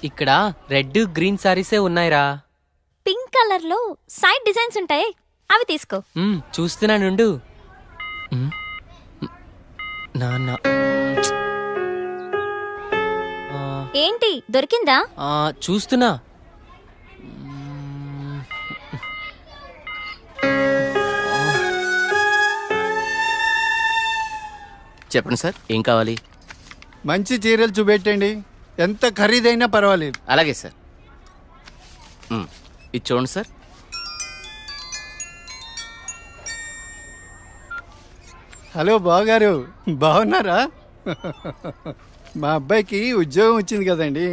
ఇక్కడ red green సారీసే ఉన్నాయిరా. Pink colour లో సైడ్ డిజైన్స్ ఉంటాయి, అవి తీసుకో. చూస్తున్నానుండు. నాన్న ఏంటి దొరికిందా? చూస్తున్నా. చెప్పండి సార్, ఏం కావాలి? మంచి చీరలు చూపెట్టండి, ఎంత ఖరీదైనా పర్వాలేదు. అలాగే సార్. ఇది చూడండి సార్. హలో బావగారు, బాగున్నారా? మా అబ్బాయికి ఉద్యోగం వచ్చింది కదండి,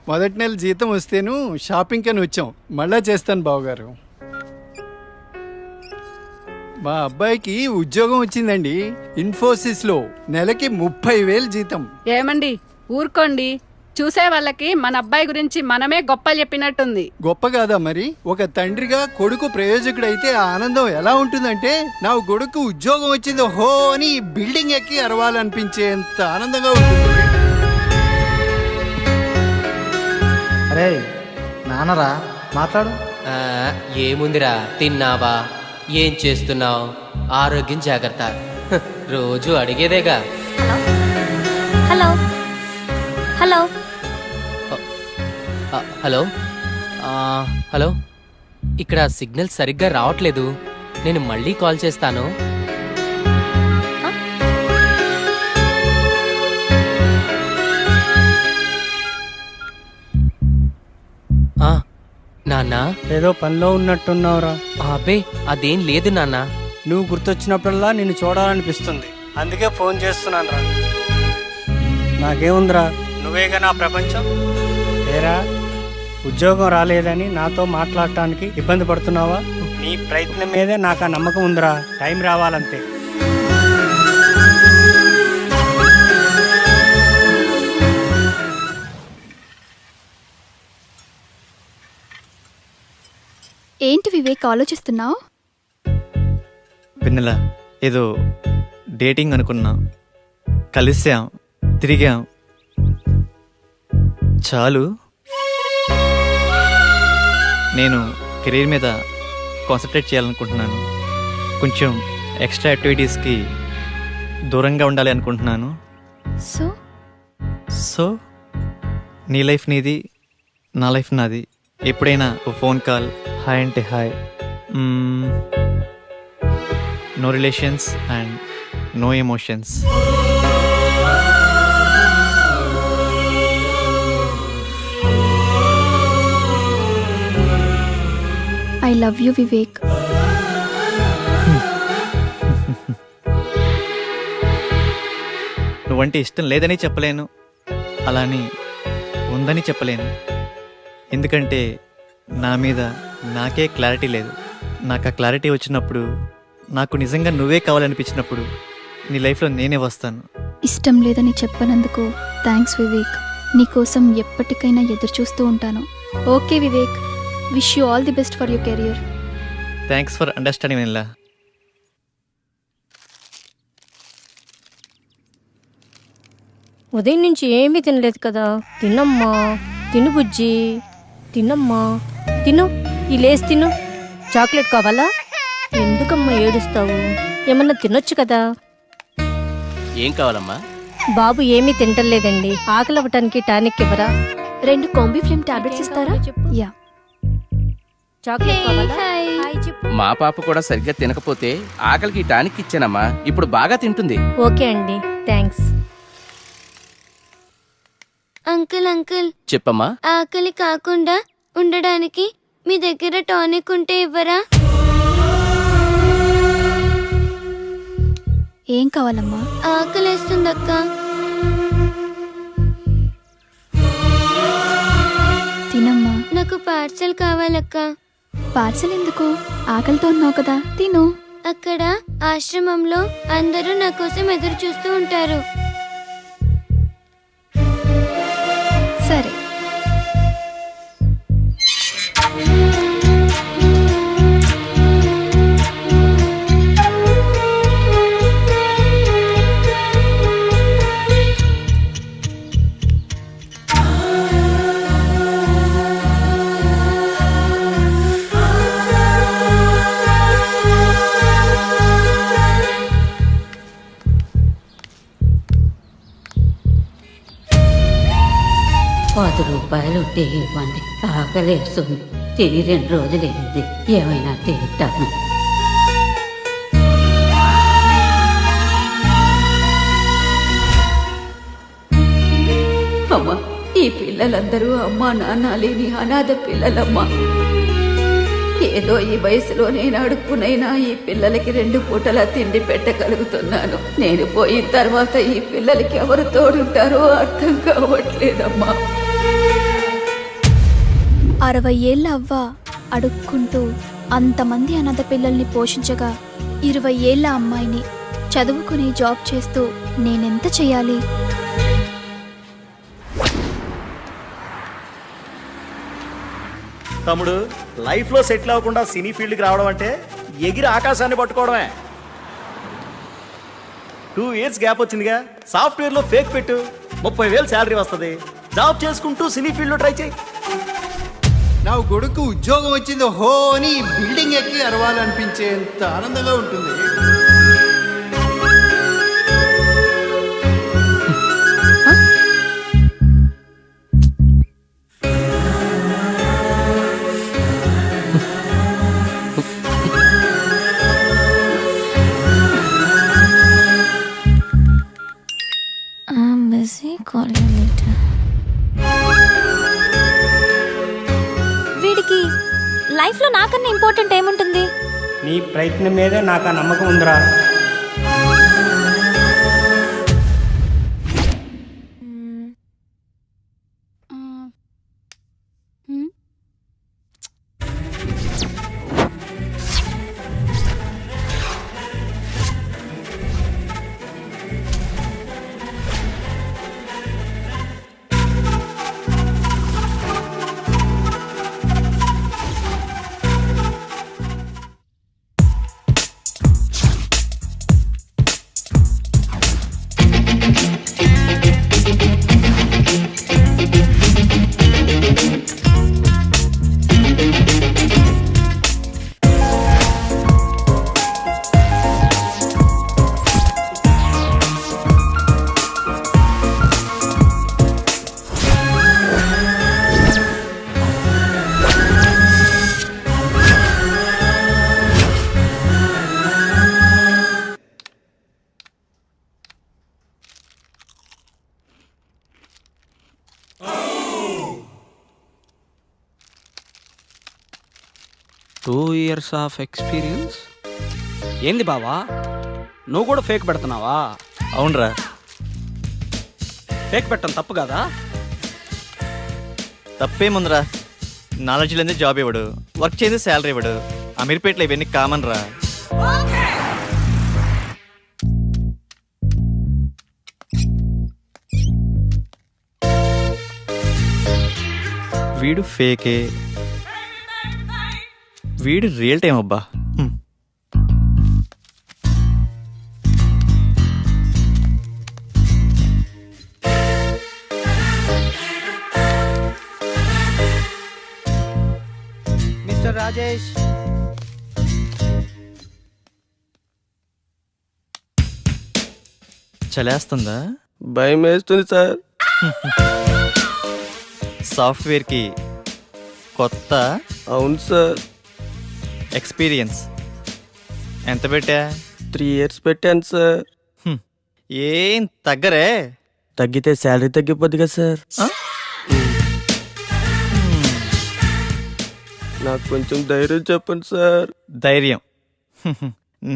మొదటి నెల జీతం వస్తేను షాపింగ్ అని వచ్చాం. మళ్ళా చేస్తాను బావగారు. మా అబ్బాయికి ఉద్యోగం వచ్చిందండి, ఇన్ఫోసిస్లో. నెలకి 30,000 జీతం. ఏమండి ఊరుకోండి, చూసే వాళ్ళకి మన అబ్బాయి గురించి మనమే గొప్ప చెప్పినట్టుంది. గొప్ప కాదా మరి? ఒక తండ్రిగా కొడుకు ప్రయోజకుడైతే ఆ ఆనందం ఎలా ఉంటుందంటే, నా కొడుకు ఉద్యోగం వచ్చింది హో అని బిల్డింగ్ ఎక్కి అరవాలనిపించేంత ఆనందంగా ఉంటుంది. అరే నాన్నరా, మాట్లాడు. ఏముందిరా, తిన్నావా, ఏం చేస్తున్నావు, ఆరోగ్యం జాగ్రత్త, రోజు అడిగేదేగా. హలో హలో హలో హలో, ఇక్కడ సిగ్నల్ సరిగ్గా రావట్లేదు, నేను మళ్ళీ కాల్ చేస్తాను. నాన్నా, ఏదో పనిలో ఉన్నట్టున్నావురా. అబ్బే అదేం లేదు నాన్నా. నువ్వు గుర్తొచ్చినప్పుడల్లా నిన్ను చూడాలనిపిస్తుంది, అందుకే ఫోన్ చేస్తున్నాను రా. నాకేముందిరా, నువ్వేగా నా ప్రపంచం. ఏరా, ఉద్యోగం రాలేదని నాతో మాట్లాడటానికి ఇబ్బంది పడుతున్నావా? నీ ప్రయత్నం మీదే నాకు ఆ నమ్మకం ఉందిరా, టైం రావాలంతే. ఏంటి వివేక్ ఆలోచిస్తున్నావు? వెన్నెల, ఏదో డేటింగ్ అనుకున్నా, కలిసాం, తిరిగాం, చాలు. నేను కెరీర్ మీద కాన్సన్ట్రేట్ చేయాలనుకుంటున్నాను, కొంచెం ఎక్స్ట్రా యాక్టివిటీస్కి దూరంగా ఉండాలి అనుకుంటున్నాను. సో నీ లైఫ్ నీది, నా లైఫ్ నాది. ఎప్పుడైనా ఓ ఫోన్ కాల్, హాయ్ అంటే hi, no relations and no emotions. I love you Vivek. నువ్వంటే ఇష్టం లేదని చెప్పలేను, అలాని ఉందని చెప్పలేను. ఎందుకంటే నా మీద నాకే క్లారిటీ లేదు. నాకు ఆ క్లారిటీ వచ్చినప్పుడు, నాకు నిజంగా నువ్వే కావాలనిపించినప్పుడు నీ లైఫ్లో నేనే వస్తాను. ఇష్టం లేదని చెప్పనందుకు థ్యాంక్స్ వివేక్. నీకోసం ఎప్పటికైనా ఎదురు చూస్తూ ఉంటాను. Okay Vivek, wish you all the best for your career. Thanks for understanding Vennela. ఉదయం నుంచి ఏమీ తినలేదు కదా, తినమ్మా, తిను బుజ్జి, తినమ్మా తిను ఈ లేస్ తిను. చాక్లెట్ కావాలా? ఎందుకమ్మా ఏడుస్తావు? ఏమన్నా తినొచ్చు కదా. ఏం కావాలమ్మా? బాబు ఏమీ తింటలేదండి. ఆకలి అవ్వటానికి టానిక్ ఇవ్వరా? 2 కాంబీ ఫ్లేమ్ టాబ్లెట్స్ ఇస్తారా? యా. చాక్లెట్ కావాలా? హాయ్ చెప్పు. మా పాప కూడా సరిగ్గా తినకపోతే ఆకలికి టానిక్ ఇచ్చానమ్మా. ఇప్పుడు బాగా తింటుంది. ఓకే అండి, థ్యాంక్స్. అంకుల్ అంకుల్, చెప్పమ్మా. ఆకలి కాకుండా ఉండడానికి మీ దగ్గర టానిక్ ఉంటే ఇవ్వరా? ఏం కావాలమ్మా? ఆకలేస్తుందక్క. తినమ్మా. నాకు పార్సల్ కావాలక్క. పార్సల్ ఎందుకు? ఆకలితో ఉన్నావు కదా, తిను. అక్కడ ఆశ్రమంలో అందరూ నా కోసం ఎదురు చూస్తూ ఉంటారు. సరే. ₹10 ఉంటే ఇవ్వండి, ఆకలేస్తుంది. తిని 2 రోజులైంది, ఏమైనా తింటాను. అమ్మా, ఈ పిల్లలందరూ అమ్మా నాన్న లేని అనాథ పిల్లలమ్మా. ఏదో ఈ వయసులో నేను అడుక్కునైనా ఈ పిల్లలకి 2 పూటలా తిండి పెట్టగలుగుతున్నాను. నేను పోయిన తర్వాత ఈ పిల్లలకి ఎవరు తోడుంటారో అర్థం కావట్లేదమ్మా. 60 ఏళ్ళ అవ్వ అడుక్కుంటూ అంతమంది అనాథ పిల్లల్ని పోషించగా 20 ఏళ్ళ అమ్మాయిని చదువుకుని జాబ్ చేస్తూ నేనెంత చెయ్యాలి? తమ్ముడు, లైఫ్లో సెటిల్ అవ్వకుండా సినీ ఫీల్డ్కి రావడం అంటే ఎగిరి ఆకాశాన్ని పట్టుకోవడమే. 2 ఇయర్స్ గ్యాప్ వచ్చిందిగా, సాఫ్ట్వేర్లో ఫేక్ పెట్టు, 30,000 శాలరీ వస్తుంది. జాబ్ చేసుకుంటూ సినీ ఫీల్డ్లో ట్రై చేయి. నా కొడుకు ఉద్యోగం వచ్చింది హో అని బిల్డింగ్ ఎక్కి అరవాలనిపించేంత ఆనందంగా ఉంటుంది. వీడికి లైఫ్ లో నాకన్నా ఇంపార్టెంట్ ఏముంటుంది? నీ ప్రయత్నం మీదే నాకు ఆ నమ్మకం ఉందిరా. Two years of experience. ఏంది బావా, నువ్వు కూడా ఫేక్ పెడుతున్నావా? అవునరా. ఫేక్ పెట్టడం తప్పు కదా? తప్పేముందిరా, నాలెడ్జ్ లేని జాబ్ ఇవ్వడు, వర్క్ చేసి శాలరీ ఇవ్వడు. అమీర్పేటలో ఇవన్నీ కామన్ రా. వీడు ఫేకే, వీడు రియల్ టైం అబ్బా. మిస్టర్ రాజేష్. చలేస్తుందా? భయం వేస్తుంది సార్. సాఫ్ట్వేర్కి కొత్త. అవును సార్. ఎక్స్పీరియన్స్ ఎంత పెట్టా? 3 years పెట్టాను సార్. ఏం తగ్గరే? తగ్గితే శాలరీ తగ్గిపోద్ది కదా సార్. నాకు కొంచెం ధైర్యం చెప్పండి సార్. ధైర్యం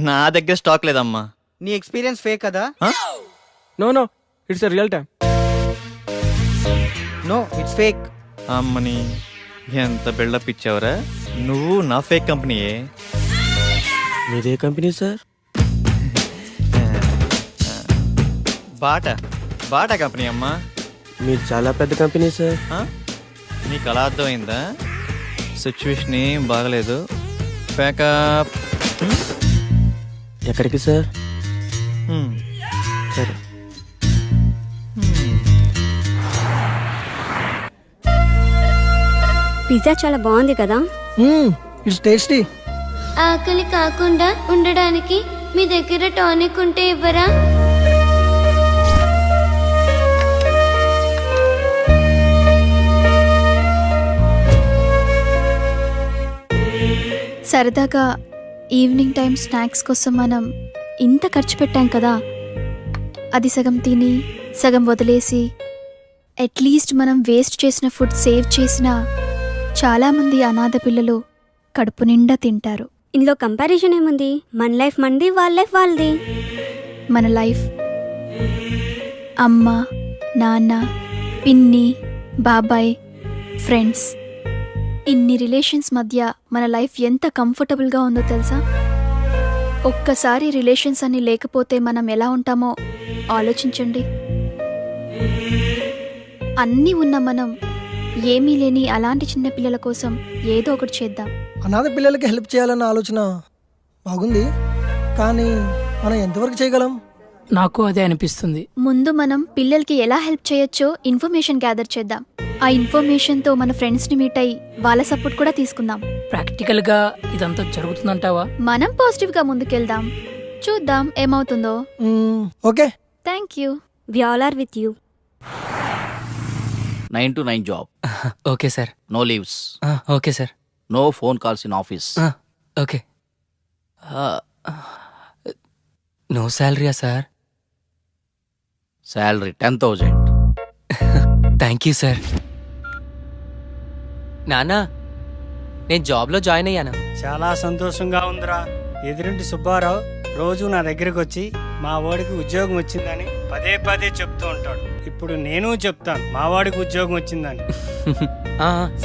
నా దగ్గర స్టాక్ లేదమ్మా. నీ ఎక్స్పీరియన్స్ ఫేక్ కదా? No it's real time. No it's fake. అమ్మని ఎంత బిల్డప్ ఇచ్చావురా. నువ్వు నా ఫేక్ కంపెనీయే. మీదే కంపెనీ సార్? బాటా కంపెనీ అమ్మా. మీరు చాలా పెద్ద కంపెనీ సార్. నీకు అలా అర్థమైందా? సిచ్యువేషన్ ఏం బాగలేదు. ప్యాకప్. ఎక్కడికి సార్? సరే. పిజ్జా చాలా బాగుంది కదా? It's tasty. ఆకలి కాకుండా ఉండడానికి మీ దగ్గర టానిక్ ఉంటే ఇవ్వరా? సరదాగా ఈవినింగ్ టైం స్నాక్స్ కోసం మనం ఇంత ఖర్చు పెట్టాం కదా, అది సగం తిని సగం వదిలేసి అట్లీస్ట్ మనం వేస్ట్ చేసిన ఫుడ్ సేవ్ చేసిన చాలామంది అనాథ పిల్లలు కడుపు నిండా తింటారు. ఇందులో కంపారిజన్ ఏముంది? మన లైఫ్ మనది, వాళ్ళ లైఫ్ వాళ్ళది. మన లైఫ్ అమ్మ, నాన్న, పిన్ని, బాబాయ్, ఫ్రెండ్స్, ఇన్ని రిలేషన్స్ మధ్య మన లైఫ్ ఎంత కంఫర్టబుల్గా ఉందో తెలుసా? ఒక్కసారి రిలేషన్స్ అన్ని లేకపోతే మనం ఎలా ఉంటామో ఆలోచించండి. అన్నీ ఉన్న మనం ఏమీ లేని అలాంటి చిన్నపిల్లల కోసం ఏదో ఒకటి చేద్దాం. అనాథ పిల్లలకి హెల్ప్ చేయాలన్న ఆలోచన బాగుంది, కానీ మనం ఎంతవరకు చేయగలం? నాకు అదే అనిపిస్తుంది. ముందు మనం పిల్లలకి ఎలా హెల్ప్ చేయొచ్చో ఇన్ఫర్మేషన్ గ్యాదర్ చేద్దాం. ఆ ఇన్ఫర్మేషన్తో మన ఫ్రెండ్స్ని మీట్ అయ్యి వాళ్ళ సపోర్ట్ కూడా తీసుకుందాం. ప్రాక్టికల్ గా ఇదంతా జరుగుతుందంటావా? మనం పాజిటివ్గా ముందుకెళ్దాం, చూద్దాం ఏమవుతుందో. Okay, thank you. We all are with you. 9 to 9 job. Okay sir. No leaves. Okay sir. No phone calls in office. Okay. No శాలరీయా sir? Salary 10,000. Thank you sir. నానా, నేను జాబ్లో జాయిన్ అయ్యాను. చాలా సంతోషంగా ఉందిరా. ఎదురింటి సుబ్బారావు రోజు నా దగ్గరికి వచ్చి మా వాడికి ఉద్యోగం వచ్చిందని పదే పదే చెప్తూ ఉంటాడు. ఇప్పుడు నేను చెప్తాను మా వాడికి ఉద్యోగం వచ్చిందని.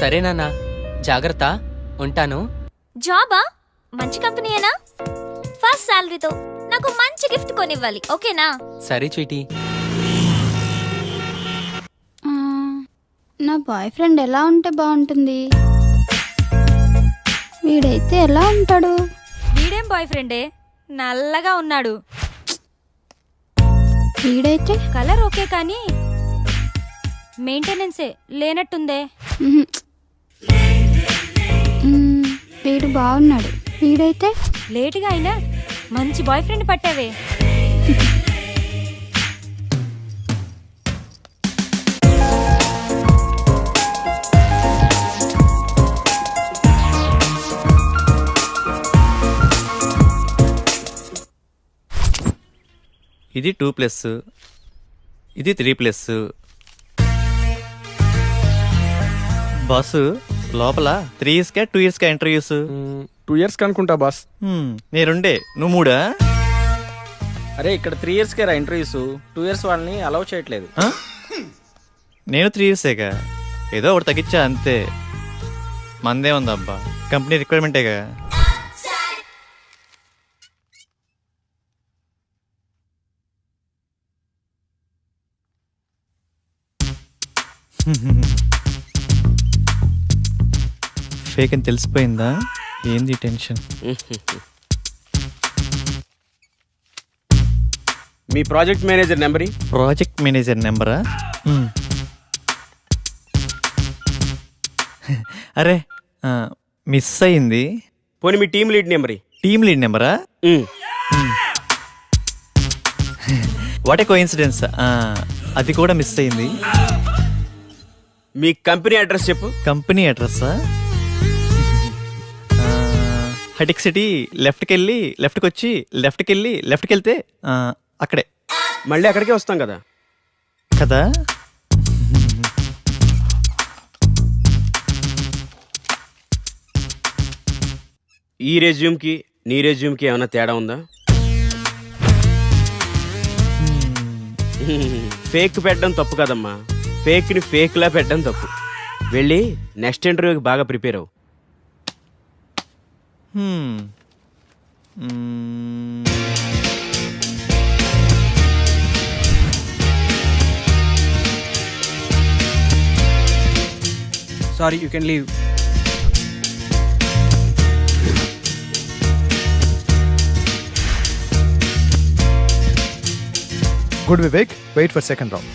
సరే నాన్న, జాగ్రత్త, ఉంటాను. జాబా? మంచి కంపెనీయేనా? ఫస్ట్ శాలరీతో నాకు మంచి గిఫ్ట్ కొనివ్వాలి, ఓకేనా? సరే చీటీ. నా బాయ్ ఫ్రెండ్ ఎలా ఉంటే బాగుంటుంది? వీడైతే ఎలా ఉంటాడు? వీడేం బాయ్ ఫ్రెండే, నల్లగా ఉన్నాడు. వీడైతే కలర్ ఓకే కానీ మెయింటెనెన్సే లేనట్టుందే. వీడు బాగున్నాడు. వీడైతే లేటుగా అయినా మంచి బాయ్ ఫ్రెండ్ పట్టావే. ఇది 2+, ఇది 3+. బాసు, లోపల 3 yearsకా 2 yearsకా ఇంటర్వ్యూస్? 2 years అనుకుంటా బాస్. నేనుండే, నువ్వు 3? అరే ఇక్కడ 3 yearsకే రా ఇంటర్వ్యూస్. 2 years వాళ్ళని అలౌ చేయట్లేదు. నేను 3 yearsేగా, ఏదో ఒకటి తగ్గించా అంతే. మందే ఉందబ్బా, కంపెనీ రిక్వైర్మెంటేగా. ఫేక్ అని తెలిసిపోయిందా? ఏంది టెన్షన్? మీ project manager number? Project manager నెంబరా? అరే మిస్ అయింది. పోనీ మీ team lead number team lead నెంబరా? What a coincidence. అది కూడా మిస్ అయింది. మీ కంపెనీ అడ్రస్ చెప్పు. కంపెనీ అడ్రస్సా? హైటెక్ సిటీ లెఫ్ట్కి వెళ్ళి లెఫ్ట్కి వచ్చి లెఫ్ట్కి వెళ్ళి లెఫ్ట్కి వెళ్తే అక్కడే. మళ్ళీ అక్కడికే వస్తాం కదా. కదా. ఈ రెజ్యూమ్కి నీ రెజ్యూమ్కి ఏమైనా తేడా ఉందా? ఫేక్ పెట్టడం తప్పు కదమ్మా, ఫేక్ని ఫేక్లా పెట్టడం తప్పు. వెళ్ళి నెక్స్ట్ ఇంటర్వ్యూకి బాగా ప్రిపేర్ అవ్వు. Sorry, you can leave. Good Vivek, wait for second round.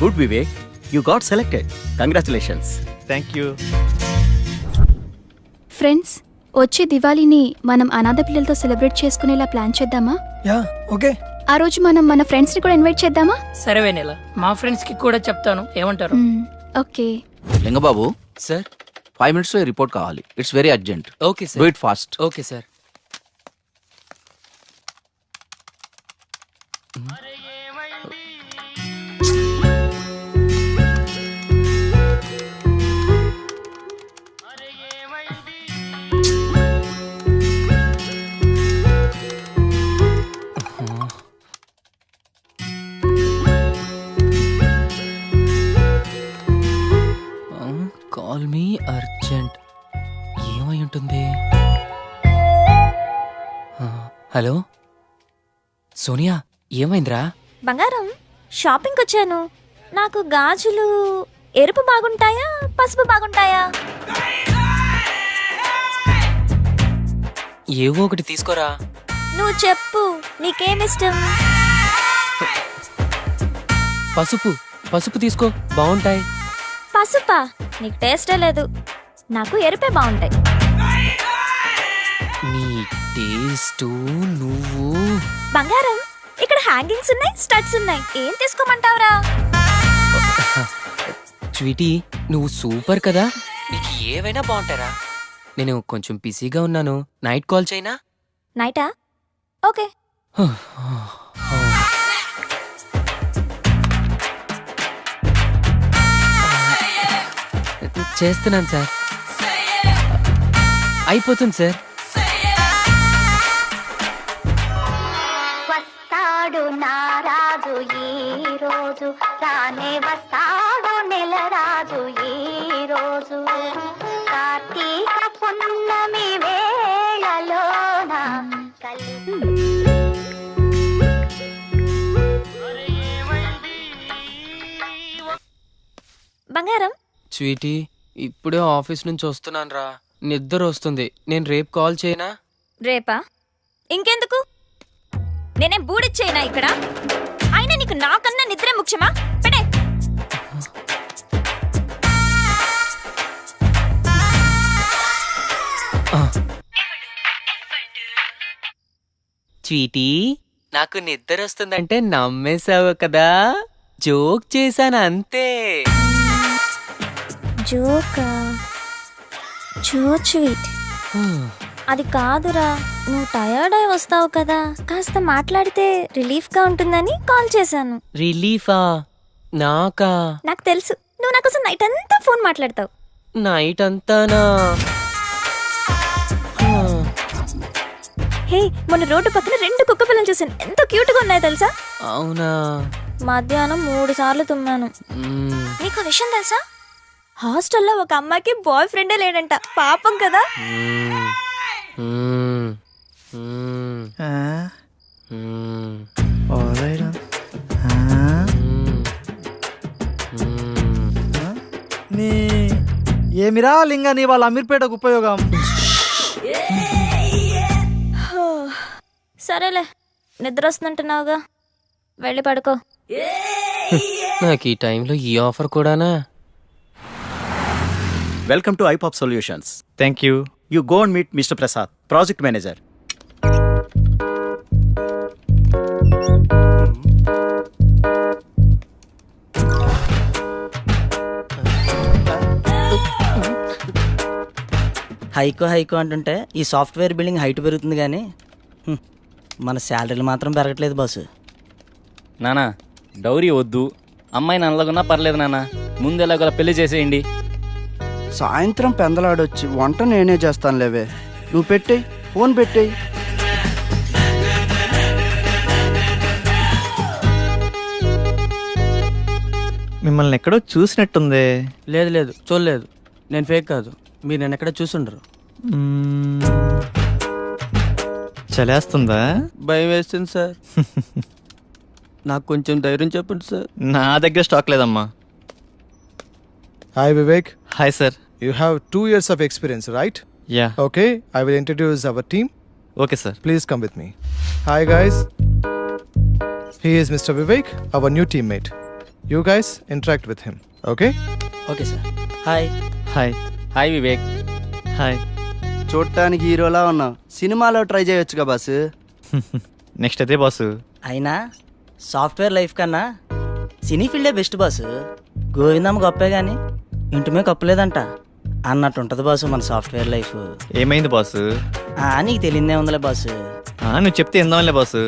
Good Vivek, you got selected. Congratulations. Thank you. Friends, వచ్చే దివాళీని మనం అనాథ పిల్లలతో సెలబ్రేట్ చేసుకునేలా ప్లాన్ చేద్దామా? Yeah, okay. ఆ రోజు మనం మన ఫ్రెండ్స్ ని కూడా ఇన్వైట్ చేద్దామా? సరే వెనెల, మా ఫ్రెండ్స్ కి కూడా చెప్తాను, ఏమంటారు? ఓకే. లింగబాబు సార్ 5 minutes లో రిపోర్ట్ కావాలి. It's very urgent. Okay do sir. It fast. Okay sir. Call me urgent. ఏమై ఉంటుంది? హలో సోనియా, ఏమైందిరా? బంగారం, షాపింగ్కి వచ్చాను. నాకు గాజులు ఎరుపు బాగుంటాయా పసుపు బాగుంటాయా? ఏవో ఒకటి తీసుకోరా. నువ్వు చెప్పు, నీకేమిష్టం? పసుపు. పసుపు తీసుకో, బాగుంటాయి. పసుపా? నీకు టేస్టే లేదు. నాకు ఎరుపే బాగుంటాయి. నీ టేస్ట్ నువ్వు. బంగారం, ఇక్కడ హ్యాంగింగ్స్ ఉన్నాయి, స్టడ్స్ ఉన్నాయి. ఏం తీసుకోమంటావురా? స్వీటీ, నువ్వు సూపర్ కదా, నీకు ఏవైనా బాగుంటారా. నేను కొంచెం బిజీగా ఉన్నాను, నైట్ కాల్ చేయనా? నైటా? ఓకే. చేస్తున్నాను సార్. అయిపోతుంది సార్. వస్తాడు నారాజు ఈ రోజు, రానే వస్తాడు నెల రాజు ఈ రోజు, కార్తీక పున్నమి వేళలోన బంగారం. స్వీటీ, ఇప్పుడే ఆఫీస్ నుంచి వస్తున్నాను రా, నిద్ర వస్తుంది. నేను రేపు కాల్ చేయనా? రేపా? ఇంకెందుకు? నేనేం బూడిచ్చేయనా ఇక్కడ? అయినా నీకు నాకన్నా నిద్రే ముఖ్యమా? పెడే. స్వీటీ, నాకు నిద్ర వస్తుందంటే నమ్మేశావు కదా, జోక్ చేశాను అంతే. జోకా? So sweet. అది కాదురా, నువ్వు టయర్డ్ అయి వస్తావు కదా, కాస్త మాట్లాడితే రిలీఫ్ గా ఉంటుందని కాల్ చేశాను. రిలీఫా? నాకా? నాకు తెలుసు, నువ్వు నా కోసం నైట్ అంతా ఫోన్ మాట్లాడతావు. నైట్ అంతానా? హే, మొన్న రోడ్డు పక్కన 2 కుక్క పిల్లలు చూసాను, ఎంత క్యూట్ గా ఉన్నాయో తెలుసా? అవునా? మధ్యాహ్నం 3 సార్లు తుమ్మాను. నీకు విషయం తెలుసా? హాస్టల్లో ఒక అమ్మాయికి బాయ్ ఫ్రెండే లేడంట. పాపం కదా. ఏమిరా లింగా నీ వాళ్ళ అమీర్పేటకు ఉపయోగం? సరేలే, నిద్ర వస్తుందంటున్నావుగా, వెళ్ళి పడుకో. నాకు ఈ టైంలో ఈ ఆఫర్ కూడానా? Welcome to iPop solutions. Thank you. You go and meet mister Prasad, project manager. హైకో అంటుంటే ఈ సాఫ్ట్వేర్ బిల్డింగ్ హైట్ పెరుగుతుంది కానీ మన శాలరీలు మాత్రం పెరగట్లేదు బాసు. నానా డౌరీ వద్దు, అమ్మాయి నల్లగున్నా పర్లేదు నాన్న, ముందు ఎలాగోలా పెళ్లి చేసేయండి. సాయంత్రం పెందలాడొచ్చి వంట నేనే చేస్తాను లేవే, నువ్వు పెట్టేయి, ఫోన్ పెట్టేయి. మిమ్మల్ని ఎక్కడో చూసినట్టుందే. లేదు చూడలేదు, నేను ఫేక్ కాదు, మీరు నన్ను ఎక్కడ చూసుండరు. చలేస్తుందా? భయం వేస్తుంది సార్. నాకు కొంచెం ధైర్యం చెప్పండి సార్. నా దగ్గర స్టాక్ లేదమ్మా. Hi Vivek. Hi sir. You have 2 years of experience, right? Yeah. Okay, I will introduce our team. Okay sir. Please come with me. Hi guys. He is Mr. Vivek, our new teammate. You guys interact with him, okay? Okay sir. Hi. Hi. Hi Vivek. Hi. చూడటానికి హీరోలా ఉన్నావు, సినిమాలో try చేయొచ్చుగా boss. Next అదే boss. అయినా software life కన్నా సినీ ఫీల్డే best boss. Govindamma గొప్పే కానీ ఇంటిమే కప్పలేదంట అన్నట్టు ఉంటుంది బాసు మన సాఫ్ట్వేర్ లైఫ్. ఏమైంది బాసు? నీకు తెలియదే ఉందిలే బాసు. నువ్వు చెప్తే ఎందాంలే బాసు.